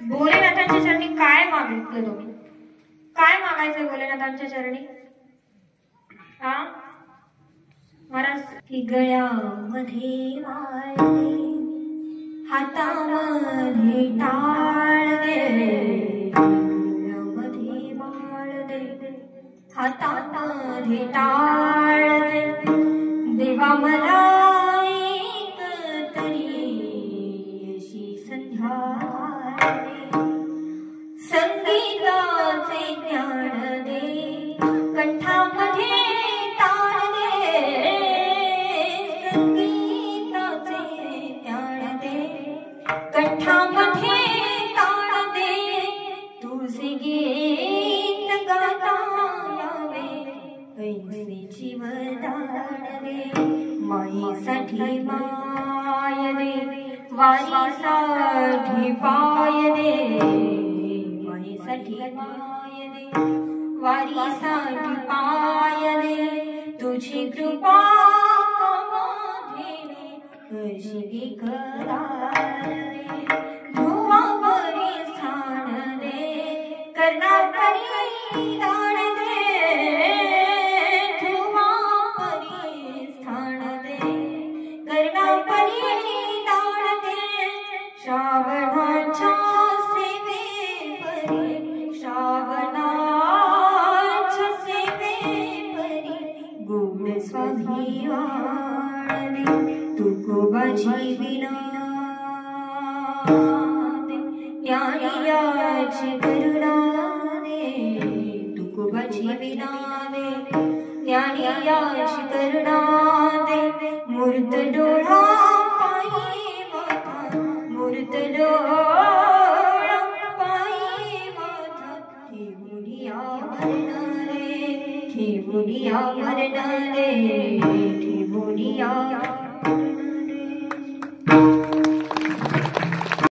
भोलेनाथांच्या चरणी काय मागितलं तुम्ही? काय मागायचं भोलेनाथांच्या चरणी? हा महाराज की गळ्यामध्ये माळ, हातामध्ये टाळ दे, गळ्यामध्ये माळ दे, हातामध्ये टाळ दे, देवा मला एक तरी अशी संध्या दे, संगीताचे ज्ञान दे, कंठामध्ये ताळ दे, संगीताचे ज्ञान दे, कंठामध्ये ताळ दे, तुझे गीत गाता यावे ऐसे जीवदान दे, माईसाठी माय दे, वारीसाठी पाय दे, माईसाठी माय दे, वारीसाठी पाय दे, तुझी कृपा कशी करार दे, धुवा परी स्थान दे, कर्णापरी दान दे, धुवा परी स्थान दे, कर्णापरी दान दे, श्रावणाच्या सेवे परी, श्रावणाच्या सेवे परी, गोड स्वाभिमान दे, तुकोबाची विना दे, ज्ञानियाची करुणा दे, तुकोबाची विना दे, ज्ञानियाची करुणा दे, मूर्त डोळा पायी माथा, मूर्त डोळा पायी माथा, ठेवूनिया मरण रे, ठेवूनिया मरण रे, ठेवूनिया